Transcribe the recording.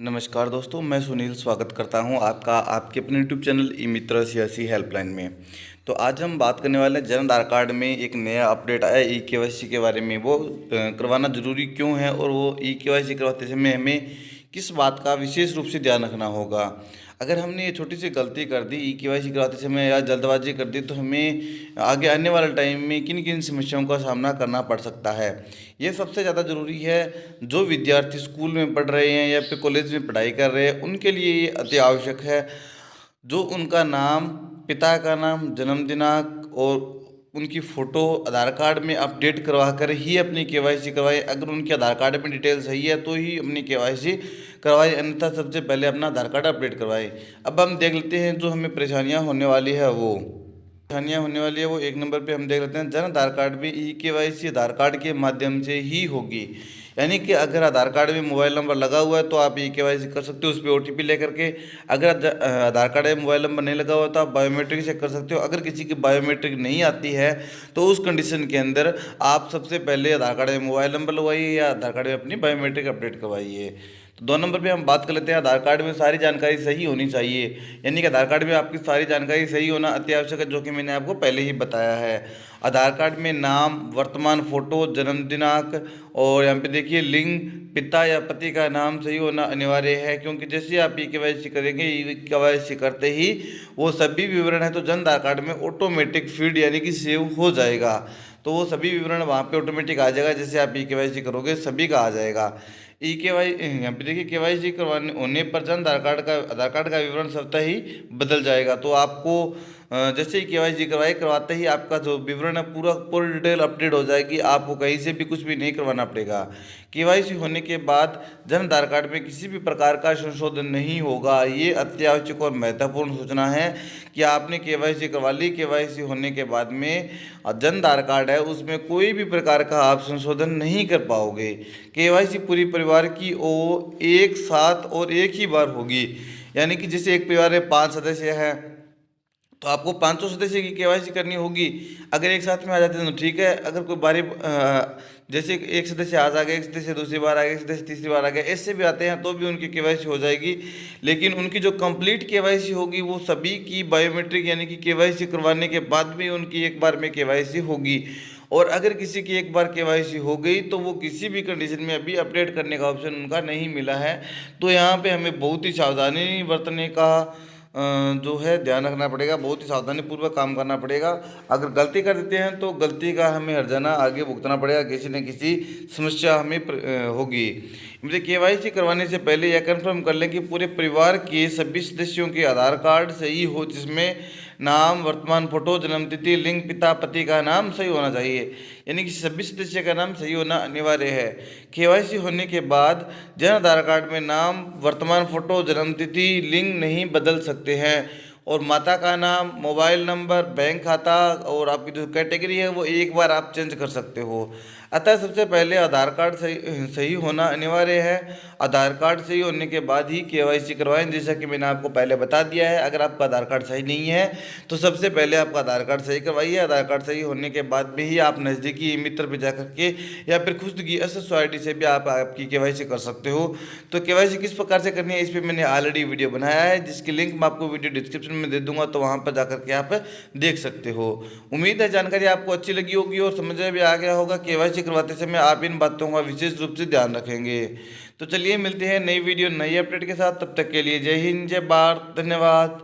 नमस्कार दोस्तों, मैं सुनील स्वागत करता हूं आपका आपके अपने यूट्यूब चैनल ई मित्र सियासी हेल्पलाइन में। तो आज हम बात करने वाले हैं जन आधार कार्ड में एक नया अपडेट आया ई केवाईसी के बारे में। वो करवाना ज़रूरी क्यों है और वो ई केवाईसी करवाते समय हमें किस बात का विशेष रूप से ध्यान रखना होगा। अगर हमने ये छोटी सी गलती कर दी ई केवाईसी कराते समय या जल्दबाजी कर दी तो हमें आगे आने वाले टाइम में किन किन समस्याओं का सामना करना पड़ सकता है। ये सबसे ज़्यादा ज़रूरी है जो विद्यार्थी स्कूल में पढ़ रहे हैं या फिर कॉलेज में पढ़ाई कर रहे हैं उनके लिए ये अति आवश्यक है। जो उनका नाम, पिता का नाम, जन्म दिनांक और उनकी फ़ोटो आधार कार्ड में अपडेट करवा कर ही अपनी केवाईसी करवाएं। अगर उनके आधार कार्ड में डिटेल सही है तो ही अपनी केवाईसी करवाएं, अन्यथा सबसे पहले अपना आधार कार्ड अपडेट करवाएं। अब हम देख लेते हैं जो हमें परेशानियां होने वाली है वो एक नंबर पे हम देख लेते हैं। जन आधार कार्ड में ई केवाईसी आधार कार्ड के माध्यम से ही होगी। यानी कि अगर आधार कार्ड में मोबाइल नंबर लगा हुआ है तो आप ई केवाईसी कर सकते हो उस पर ओटीपी लेकर के। अगर आधार कार्ड में मोबाइल नंबर नहीं लगा हुआ तो आप बायोमेट्रिक चेक कर सकते हो। अगर किसी की बायोमेट्रिक नहीं आती है तो उस कंडीशन के अंदर आप सबसे पहले आधार कार्ड में मोबाइल नंबर लगवाइए या आधार कार्ड में अपनी बायोमेट्रिक अपडेट करवाइए। तो 2 नंबर पे हम बात कर लेते हैं आधार कार्ड में सारी जानकारी सही होनी चाहिए। यानी कि आधार कार्ड में आपकी सारी जानकारी सही होना अति आवश्यक है, जो कि मैंने आपको पहले ही बताया है। आधार कार्ड में नाम, वर्तमान फ़ोटो, जन्म दिनांक और यहाँ पे देखिए लिंग, पिता या पति का नाम सही होना अनिवार्य है, क्योंकि जैसे आप ई केवाईसी करेंगे ई केवाईसी करते ही वो सभी विवरण है तो जन आधार कार्ड में ऑटोमेटिक फीड यानी कि सेव हो जाएगा। तो वो सभी विवरण वहाँ पे ऑटोमेटिक आ जाएगा। जैसे आप ई केवाईसी करोगे सभी का आ जाएगा। ई केवाई यहाँ पे देखिए केवाईसी करवाने होने पर जन आधार कार्ड का विवरण स्वतः ही बदल जाएगा। तो आपको जैसे ही केवाईसी करवाते ही आपका जो विवरण है पूरी डिटेल अपडेट हो जाएगी। आपको कहीं से भी कुछ भी नहीं करवाना पड़ेगा। केवाईसी होने के बाद जन आधार कार्ड में किसी भी प्रकार का संशोधन नहीं होगा। ये अत्यावश्यक और महत्वपूर्ण सूचना है कि आपने केवाईसी करवा ली। केवाईसी होने के बाद में जन आधार कार्ड है उसमें कोई भी प्रकार का आप संशोधन नहीं कर पाओगे। केवाईसी पूरी परिवार की एक साथ और एक ही बार होगी। यानी कि जैसे एक परिवार में 5 सदस्य हैं तो आपको 500 सदस्य की केवाईसी करनी होगी। अगर एक साथ में आ जाते हैं तो ठीक है। अगर कोई बारी जैसे एक सदस्य आज आ गया, एक सदस्य दूसरी बार आ गया, एक सदस्य तीसरी बार आ गया, ऐसे भी आते हैं तो भी उनकी केवाईसी हो जाएगी। लेकिन उनकी जो कंप्लीट केवाईसी होगी वो सभी की बायोमेट्रिक यानी कि केवाईसी करवाने के बाद भी उनकी एक बार में केवाईसी होगी। और अगर किसी की एक बार केवाईसी हो गई तो वो किसी भी कंडीशन में अभी अपडेट करने का ऑप्शन उनका नहीं मिला है। तो यहाँ पे हमें बहुत ही सावधानी बरतने का जो है ध्यान रखना पड़ेगा। बहुत ही सावधानी पूर्वक काम करना पड़ेगा। अगर गलती कर देते हैं तो गलती का हमें हर्जाना आगे भुगतना पड़ेगा। किसी न किसी समस्या हमें होगी। मुझे केवाईसी करवाने से पहले यह कंफर्म कर लें कि पूरे परिवार के सभी सदस्यों के आधार कार्ड सही हो, जिसमें नाम, वर्तमान फोटो, जन्मतिथि, लिंग, पिता पति का नाम सही होना चाहिए। यानी कि सभी सदस्य का नाम सही होना अनिवार्य है। केवाईसी होने के बाद जन आधार कार्ड में नाम, वर्तमान फोटो, जन्मतिथि, लिंग नहीं बदल सकते हैं। और माता का नाम, मोबाइल नंबर, बैंक खाता और आपकी जो कैटेगरी है वो एक बार आप चेंज कर सकते हो। अतः सबसे पहले आधार कार्ड सही होना अनिवार्य है। आधार कार्ड सही होने के बाद ही केवाईसी करवाएं, जैसा कि मैंने आपको पहले बता दिया है। अगर आपका आधार कार्ड सही नहीं है तो सबसे पहले आपका आधार कार्ड सही करवाइए। आधार कार्ड सही होने के बाद भी ही आप नज़दीकी मित्र पर जाकर के या फिर खुद की एसएसओ आईडी से भी आप आपकी केवाईसी कर सकते हो। तो केवाईसी किस प्रकार से करनी है इस पर मैंने ऑलरेडी वीडियो बनाया है, जिसकी लिंक मैं आपको वीडियो डिस्क्रिप्शन में दे दूंगा, तो वहाँ पर जाकर के आप देख सकते हो। उम्मीद है जानकारी आपको अच्छी लगी होगी और समझ में भी आ गया होगा। केवाईसी करवाते समय आप इन बातों का विशेष रूप से ध्यान रखेंगे। तो चलिए मिलते हैं नई वीडियो नई अपडेट के साथ। तब तक के लिए जय हिंद, जय भारत, धन्यवाद।